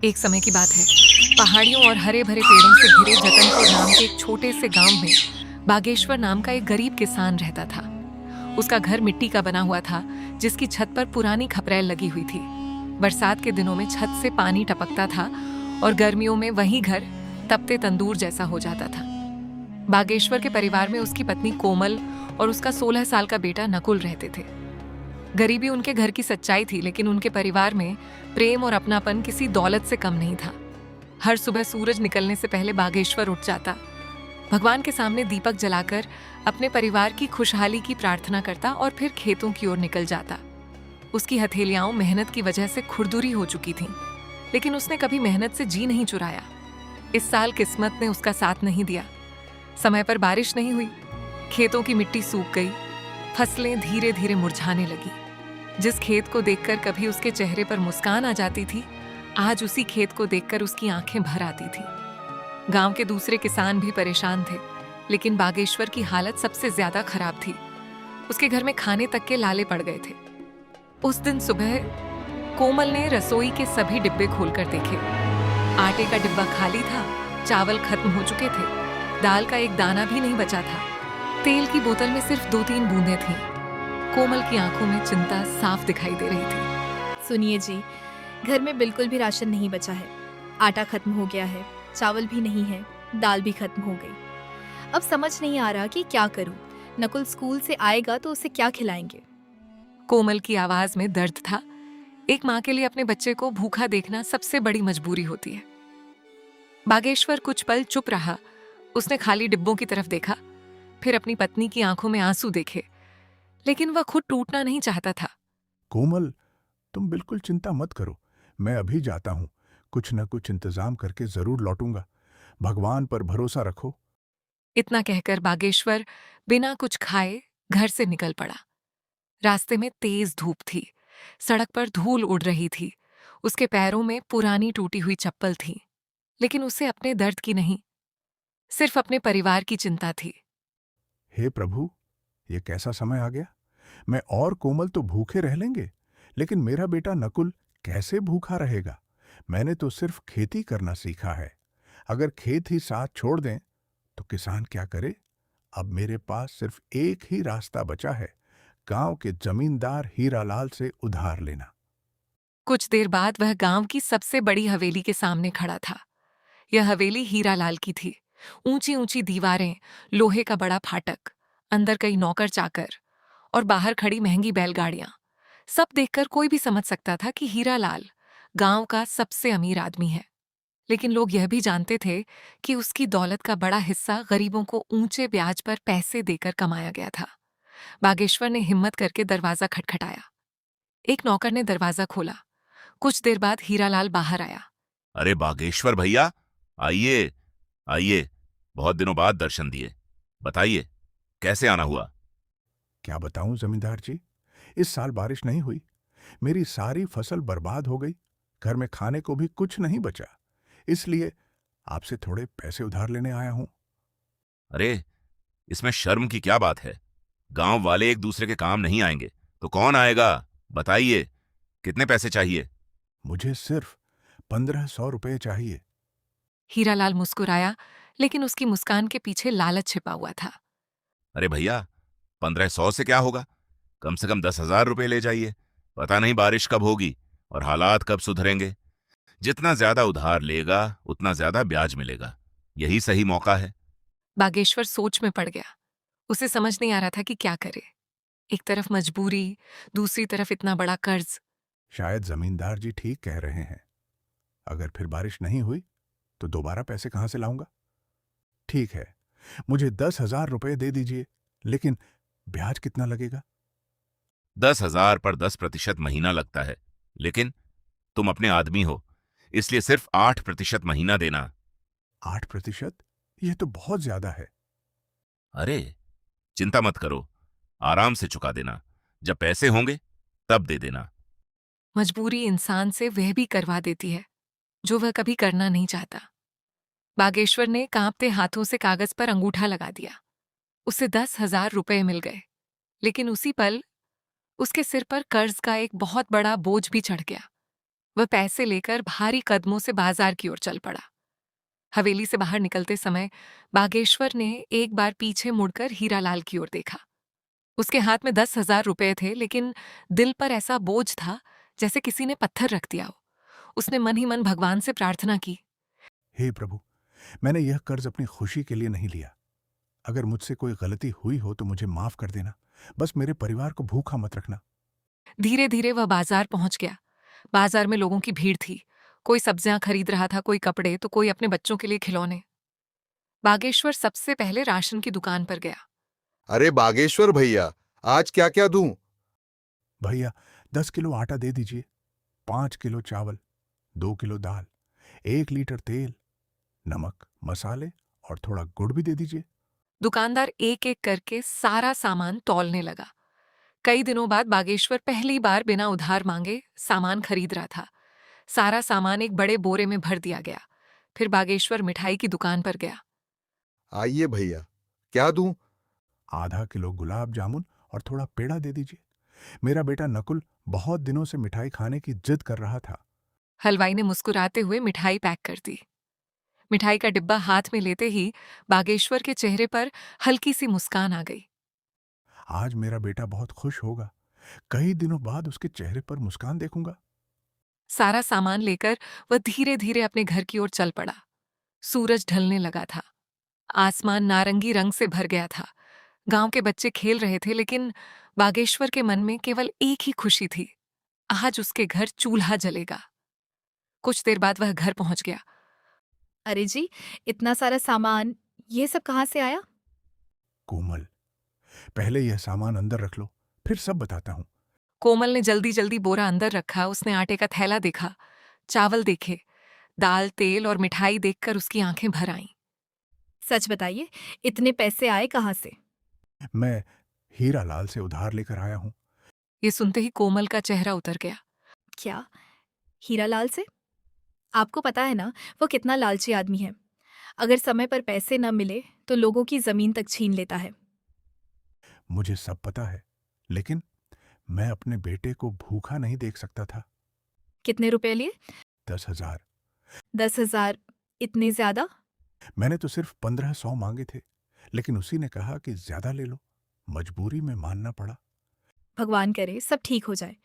एक समय की बात है। पहाड़ियों और हरे भरे पेड़ों से घिरे जतनपुर नाम के एक छोटे से गांव में बागेश्वर नाम का एक गरीब किसान रहता था। उसका घर मिट्टी का बना हुआ था, जिसकी छत पर पुरानी खपरैल लगी हुई थी। बरसात के दिनों में छत से पानी टपकता था और गर्मियों में वही घर तपते तंदूर जैसा हो जाता था। बागेश्वर के परिवार में उसकी पत्नी कोमल और उसका 16 साल का बेटा नकुल रहते थे। गरीबी उनके घर की सच्चाई थी, लेकिन उनके परिवार में प्रेम और अपनापन किसी दौलत से कम नहीं था। हर सुबह सूरज निकलने से पहले बागेश्वर उठ जाता, भगवान के सामने दीपक जलाकर अपने परिवार की खुशहाली की प्रार्थना करता और फिर खेतों की ओर निकल जाता। उसकी हथेलियां मेहनत की वजह से खुरदुरी हो चुकी थीं, लेकिन उसने कभी मेहनत से जी नहीं चुराया। इस साल किस्मत ने उसका साथ नहीं दिया। समय पर बारिश नहीं हुई, खेतों की मिट्टी सूख गई, फसलें धीरे धीरे मुरझाने लगी। जिस खेत को देखकर कभी उसके चेहरे पर मुस्कान आ जाती थी, आज उसी खेत को देखकर उसकी आंखें भर आती थी। गांव के दूसरे किसान भी परेशान थे, लेकिन बागेश्वर की हालत सबसे ज्यादा खराब थी। उसके घर में खाने तक के लाले पड़ गए थे। उस दिन सुबह कोमल ने रसोई के सभी डिब्बे खोलकर देखे। आटे का डिब्बा खाली था, चावल खत्म हो चुके थे, दाल का एक दाना भी नहीं बचा था, तेल की बोतल में सिर्फ 2-3 बूंदें थीं। कोमल की आंखों में चिंता साफ दिखाई दे रही थी। सुनिए जी, घर में बिल्कुल भी राशन नहीं बचा है। आटा खत्म हो गया है, चावल भी नहीं है, दाल भी खत्म हो गई। अब समझ नहीं आ रहा कि क्या करूं। नकुल स्कूल से आएगा तो उसे क्या खिलाएंगे। कोमल की आवाज में दर्द था। एक माँ के लिए अपने बच्चे को भूखा देखना सबसे बड़ी मजबूरी होती है। बागेश्वर कुछ पल चुप रहा। उसने खाली डिब्बों की तरफ देखा, फिर अपनी पत्नी की आंखों में आंसू देखे, लेकिन वह खुद टूटना नहीं चाहता था। कोमल, तुम बिल्कुल चिंता मत करो। मैं अभी जाता हूँ। कुछ न कुछ इंतजाम करके जरूर लौटूंगा। भगवान पर भरोसा रखो। इतना कहकर बागेश्वर बिना कुछ खाए घर से निकल पड़ा। रास्ते में तेज धूप थी, सड़क पर धूल उड़ रही थी, उसके पैरों में पुरानी टूटी हुई चप्पल थी, लेकिन उसे अपने दर्द की नहीं, सिर्फ अपने परिवार की चिंता थी। हे प्रभु, ये कैसा समय आ गया। मैं और कोमल तो भूखे रह लेंगे, लेकिन मेरा बेटा नकुल कैसे भूखा रहेगा। मैंने तो सिर्फ खेती करना सीखा है। अगर खेत ही साथ छोड़ दें तो किसान क्या करे। अब मेरे पास सिर्फ एक ही रास्ता बचा है, गांव के जमींदार हीरालाल से उधार लेना। कुछ देर बाद वह गांव की सबसे बड़ी हवेली के सामने खड़ा था। यह हवेली हीरालाल की थी। ऊंची ऊंची दीवारें, लोहे का बड़ा फाटक, अंदर कई नौकर चाकर और बाहर खड़ी महंगी बैलगाड़ियां। सब देखकर कोई भी समझ सकता था कि हीरालाल गांव का सबसे अमीर आदमी है। लेकिन लोग यह भी जानते थे कि उसकी दौलत का बड़ा हिस्सा गरीबों को ऊंचे ब्याज पर पैसे देकर कमाया गया था। बागेश्वर ने हिम्मत करके दरवाजा खटखटाया। एक नौकर ने दरवाजा खोला। कुछ देर बाद हीरालाल बाहर आया। अरे बागेश्वर भैया, आइए आइए। बहुत दिनों बाद दर्शन दिए। बताइए, कैसे आना हुआ? क्या बताऊं जमींदार जी, इस साल बारिश नहीं हुई। मेरी सारी फसल बर्बाद हो गई। घर में खाने को भी कुछ नहीं बचा। इसलिए आपसे थोड़े पैसे उधार लेने आया हूं। अरे, इसमें शर्म की क्या बात है? गांव वाले एक दूसरे के काम नहीं आएंगे तो कौन आएगा? बताइए, कितने पैसे चाहिए? मुझे सिर्फ 1500 रुपये चाहिए। हीरालाल मुस्कुराया, लेकिन उसकी मुस्कान के पीछे लालच छिपा हुआ था। अरे भैया, 1500 से क्या होगा? कम से कम 10,000 रुपये ले जाइए। पता नहीं बारिश कब होगी और हालात कब सुधरेंगे। जितना ज्यादा उधार लेगा उतना ज्यादा ब्याज मिलेगा। यही सही मौका है। बागेश्वर सोच में पड़ गया। उसे समझ नहीं आ रहा था कि क्या करे। एक तरफ मजबूरी, दूसरी तरफ इतना बड़ा कर्ज। शायद जमींदार जी ठीक कह रहे हैं। अगर फिर बारिश नहीं हुई तो दोबारा पैसे कहां से लाऊंगा। ठीक है, मुझे 10,000 रुपये दे दीजिए, लेकिन ब्याज कितना लगेगा। 10,000 पर 10% महीना लगता है, लेकिन तुम अपने आदमी हो, इसलिए सिर्फ 8% महीना देना। 8%? यह तो बहुत ज्यादा है। अरे, चिंता मत करो, आराम से चुका देना। जब पैसे होंगे तब दे देना। मजबूरी इंसान से वह भी करवा देती है जो वह कभी करना नहीं चाहता। बागेश्वर ने कांपते हाथों से कागज पर अंगूठा लगा दिया। उसे 10,000 रुपये मिल गए, लेकिन उसी पल उसके सिर पर कर्ज का एक बहुत बड़ा बोझ भी चढ़ गया। वह पैसे लेकर भारी कदमों से बाजार की ओर चल पड़ा। हवेली से बाहर निकलते समय बागेश्वर ने एक बार पीछे मुड़कर हीरालाल की ओर देखा। उसके हाथ में 10,000 रुपए थे, लेकिन दिल पर ऐसा बोझ था जैसे किसी ने पत्थर रख दिया हो। उसने मन ही मन भगवान से प्रार्थना की। हे प्रभु, मैंने यह कर्ज अपनी खुशी के लिए नहीं लिया। अगर मुझसे कोई गलती हुई हो तो मुझे माफ कर देना। बस मेरे परिवार को भूखा मत रखना। धीरे धीरे वह बाजार पहुंच गया। बाजार में लोगों की भीड़ थी। कोई सब्जियां खरीद रहा था, कोई कपड़े, तो कोई अपने बच्चों के लिए खिलौने। बागेश्वर सबसे पहले राशन की दुकान पर गया। अरे बागेश्वर भैया, आज क्या क्या दूं? भैया, 10 किलो आटा दे दीजिए, 5 किलो चावल, 2 किलो दाल, 1 लीटर तेल, नमक, मसाले और थोड़ा गुड़ भी दे दीजिए। दुकानदार एक एक करके सारा सामान तौलने लगा। कई दिनों बाद बागेश्वर पहली बार बिना उधार मांगे सामान खरीद रहा था। सारा सामान एक बड़े बोरे में भर दिया गया। फिर बागेश्वर मिठाई की दुकान पर गया। आइए भैया, क्या दूं? आधा किलो गुलाब जामुन और थोड़ा पेड़ा दे दीजिए। मेरा बेटा नकुल बहुत दिनों से मिठाई खाने की जिद कर रहा था। हलवाई ने मुस्कुराते हुए मिठाई पैक कर दी। मिठाई का डिब्बा हाथ में लेते ही बागेश्वर के चेहरे पर हल्की सी मुस्कान आ गई। आज मेरा बेटा बहुत खुश होगा। कई दिनों बाद उसके चेहरे पर मुस्कान देखूंगा। सारा सामान लेकर वह धीरे धीरे अपने घर की ओर चल पड़ा। सूरज ढलने लगा था। आसमान नारंगी रंग से भर गया था। गांव के बच्चे खेल रहे थे, लेकिन बागेश्वर के मन में केवल एक ही खुशी थी। आज उसके घर चूल्हा जलेगा। कुछ देर बाद वह घर पहुंच गया। अरे जी, इतना सारा सामान, ये सब कहाँ से आया? कोमल, पहले यह सामान अंदर रख लो, फिर सब बताता हूं। कोमल ने जल्दी जल्दी बोरा अंदर रखा। उसने आटे का थैला देखा, चावल देखे, दाल, तेल और मिठाई देखकर उसकी आंखें भर आईं। सच बताइए, इतने पैसे आए कहाँ से? मैं हीरालाल से उधार लेकर आया हूं। ये सुनते ही कोमल का चेहरा उतर गया। क्या? हीरालाल से? आपको पता है ना, वो कितना लालची आदमी है। अगर समय पर पैसे न मिले तो लोगों की जमीन तक छीन लेता है। मुझे सब पता है, लेकिन मैं अपने बेटे को भूखा नहीं देख सकता था। कितने रुपए लिए? 10,000। 10,000? इतने ज्यादा? मैंने तो सिर्फ 1,500 मांगे थे, लेकिन उसी ने कहा कि ज्यादा ले लो। मजबूरी में मानना पड़ा। भगवान करे सब ठीक हो जाए।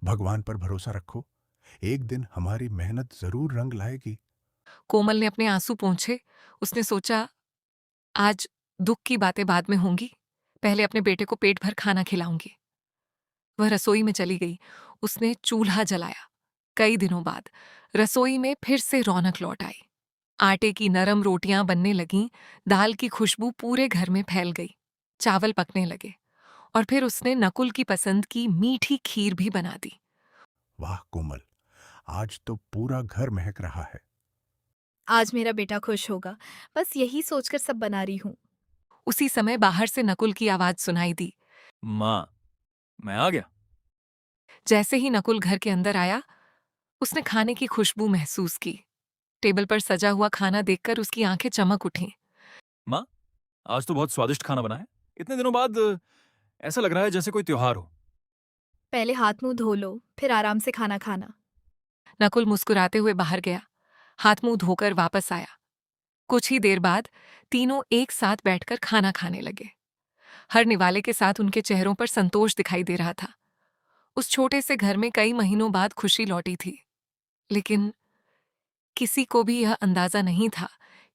भगवान पर भरोसा रखो, एक दिन हमारी मेहनत जरूर रंग लाएगी। कोमल ने अपने आंसू पोंछे। उसने सोचा, आज दुख की बातें बाद में होंगी, पहले अपने बेटे को पेट भर खाना खिलाऊंगी। वह रसोई में चली गई। उसने चूल्हा जलाया। कई दिनों बाद रसोई में फिर से रौनक लौट आई। आटे की नरम रोटियां बनने लगीं। दाल की खुशबू पूरे घर में फैल गई। चावल पकने लगे और फिर उसने नकुल की पसंद की मीठी खीर भी बना दी। वाह कोमल, आज तो पूरा घर महक रहा है। आज मेरा बेटा खुश होगा, बस यही सोचकर सब बना रही हूँ। उसी समय बाहर से नकुल की आवाज सुनाई दी। माँ, मैं आ गया। जैसे ही नकुल घर के अंदर आया, उसने खाने की खुशबू महसूस की। टेबल पर सजा हुआ खाना देखकर उसकी आंखें चमक उठीं। माँ, आज तो बहुत स्वादिष्ट खाना बना है। इतने दिनों बाद ऐसा लग रहा है जैसे कोई त्योहार हो। पहले हाथ मुंह धो लो, फिर आराम से खाना खाना। नकुल मुस्कुराते हुए बाहर गया। हाथ मुंह धोकर वापस आया। कुछ ही देर बाद तीनों एक साथ बैठकर खाना खाने लगे। हर निवाले के साथ उनके चेहरों पर संतोष दिखाई दे रहा था। उस छोटे से घर में कई महीनों बाद खुशी लौटी थी, लेकिन किसी को भी यह अंदाजा नहीं था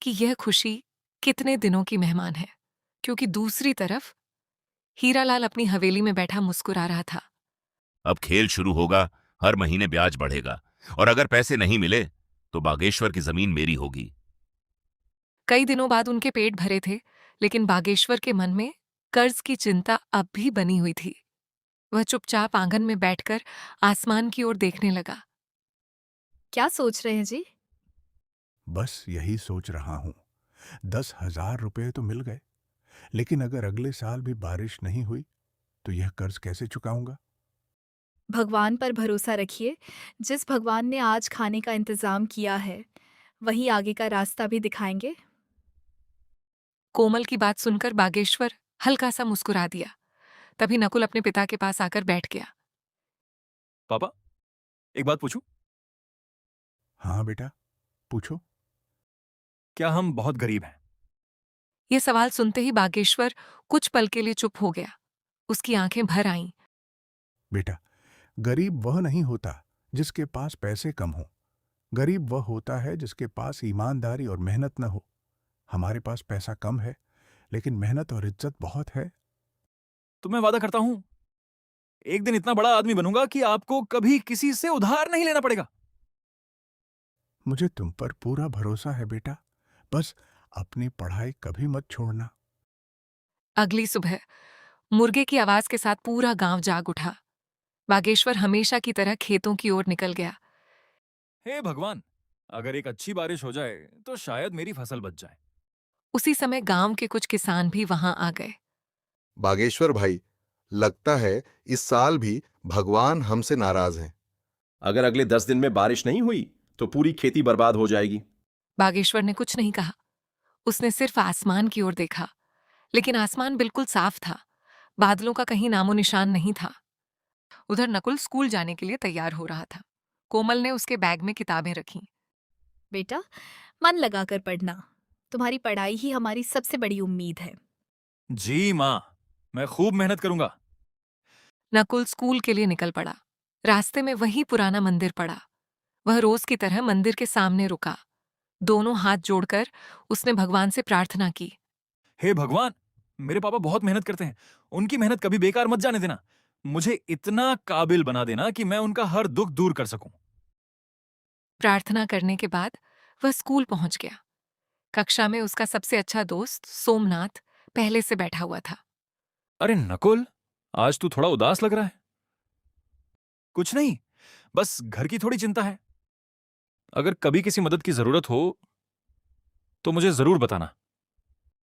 कि यह खुशी कितने दिनों की मेहमान है, क्योंकि दूसरी तरफ हीरालाल अपनी हवेली में बैठा मुस्कुरा रहा था। अब खेल शुरू होगा, हर महीने ब्याज बढ़ेगा, और अगर पैसे नहीं मिले तो बागेश्वर की जमीन मेरी होगी। कई दिनों बाद उनके पेट भरे थे, लेकिन बागेश्वर के मन में कर्ज की चिंता अब भी बनी हुई थी। वह चुपचाप आंगन में बैठकर आसमान की ओर देखने लगा। क्या सोच रहे हैं जी? बस यही सोच रहा हूं। 10,000 रुपए तो मिल गए, लेकिन अगर अगले साल भी बारिश नहीं हुई तो यह कर्ज कैसे चुकाऊंगा? भगवान पर भरोसा रखिए। जिस भगवान ने आज खाने का इंतजाम किया है, वही आगे का रास्ता भी दिखाएंगे। कोमल की बात सुनकर बागेश्वर हल्का सा मुस्कुरा दिया। तभी नकुल अपने पिता के पास आकर बैठ गया। पापा, एक बात पूछूं? हाँ बेटा, पूछो। क्या हम बहुत गरीब हैं? ये सवाल सुनते ही बागेश्वर कुछ पल के लिए चुप हो गया। उसकी आंखें भर आईं। बेटा, गरीब वह नहीं होता जिसके पास पैसे कम हो। गरीब वह होता है जिसके पास ईमानदारी और मेहनत न हो। हमारे पास पैसा कम है, लेकिन मेहनत और इज्जत बहुत है। तो मैं वादा करता हूं, एक दिन इतना बड़ा आदमी बनूंगा कि आपको कभी किसी से उधार नहीं लेना पड़ेगा। मुझे तुम पर पूरा भरोसा है बेटा। बस अपनी पढ़ाई कभी मत छोड़ना। अगली सुबह मुर्गे की आवाज के साथ पूरा गांव जाग उठा। बागेश्वर हमेशा की तरह खेतों की ओर निकल गया। हे भगवान, अगर एक अच्छी बारिश हो जाए तो शायद मेरी फसल बच जाए। उसी समय गांव के कुछ किसान भी वहां आ गए। बागेश्वर भाई, लगता है इस साल भी भगवान हमसे नाराज हैं। अगर अगले 10 दिन में बारिश नहीं हुई तो पूरी खेती बर्बाद हो जाएगी। बागेश्वर ने कुछ नहीं कहा। उसने सिर्फ आसमान की ओर देखा, लेकिन आसमान बिल्कुल साफ था। बादलों का कहीं नामो निशान नहीं था। उधर नकुल स्कूल जाने के लिए तैयार हो रहा था। कोमल ने उसके बैग में किताबें रखीं। बेटा, मन लगाकर पढ़ना। तुम्हारी पढ़ाई ही हमारी सबसे बड़ी उम्मीद है। जी माँ, मैं खूब मेहनत करूंगा। नकुल स्कूल के लिए निकल पड़ा। रास्ते में वही पुराना मंदिर पड़ा। वह रोज की तरह मंदिर के सामने रुका। दोनों हाथ जोड़कर उसने भगवान से प्रार्थना की। हे भगवान, मेरे पापा बहुत मेहनत करते हैं। उनकी मेहनत कभी बेकार मत जाने देना। मुझे इतना काबिल बना देना कि मैं उनका हर दुख दूर कर सकूं। प्रार्थना करने के बाद वह स्कूल पहुंच गया। कक्षा में उसका सबसे अच्छा दोस्त सोमनाथ पहले से बैठा हुआ था। अरे नकुल, आज तू थोड़ा उदास लग रहा है। कुछ नहीं, बस घर की थोड़ी चिंता है। अगर कभी किसी मदद की जरूरत हो तो मुझे जरूर बताना।